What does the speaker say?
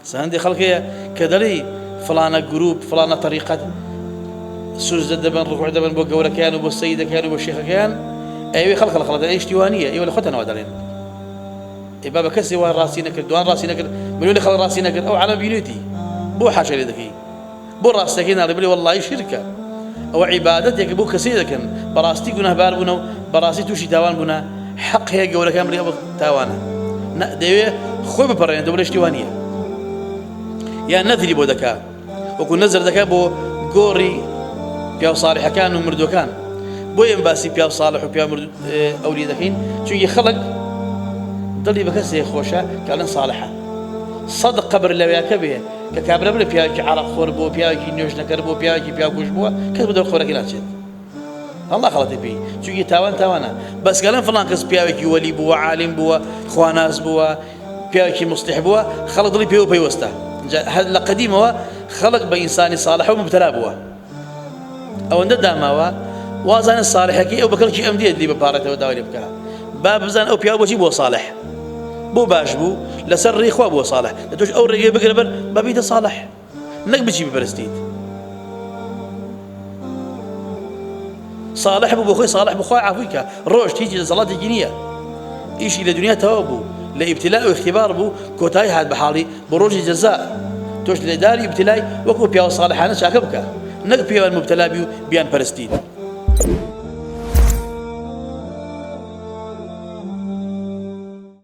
سهندي خلقية كدلي فلانة جروب فلانة طريقة سجد دبن ركوع دبن بو جورا كان وبو السيدة كان وبو الشيخ كان أيوة خلق ايش ديوانية أيوة لخوتنا ودارين بابا كسي وين راسينا كر دوان راسينا كر مليون خلق راسينا كر أو على بينيتي بو حاشا لذكي بو راسكين على بلي والله شركة أو عبادتك بو كسي كان براستي جناه باربنا براستي توشي تاوان بنا حق هي جورا كان مريض تاوانا نأديه خوي ببرين دبل ايش ديوانية يا نذري بو دكا وكون نزر دكا بو جوري بياو صالح كان ومردو كان بو ينباسي بياو صالح وبياو مردو أولي دكين شو يخلق ضلي بكسي خوشة كان صالحة صدق قبر الله يا كبيه ككابر بلا بياو عرق خور بو بياو نيوش نكر بو بياو كوش بو كسب دور خورك لا تشد الله خلطي بي شو يتاوان تاوانا بس قالن فلان كس بياو ولي بو عالم بو خواناس بو بياو مصلح بو خلط ضلي بياو بيوسته هذا قديم هو خلق بإنسان صالح ومبتلى بوا أو ندى داموا وازان الصالح كي أو بكل شيء أمدي اللي ببارته وداولي بكلام باب زان أو بيا بوجي بو صالح بو باش بو لسر إخوة بو صالح لتوش أو رجع بقربر بابيته صالح نك بيجي ببرستيد صالح بو بخوي صالح بخوي عفويك روش تيجي صلاة الجنية إيش إلى دنيا توابو لابتلاء واختبار بو كوتاي هاد بحالي بروج جزاء توش لداري ابتلاء وكو بيا صالح أنا شاكبك نك بيا المبتلى بيو بيان برستيد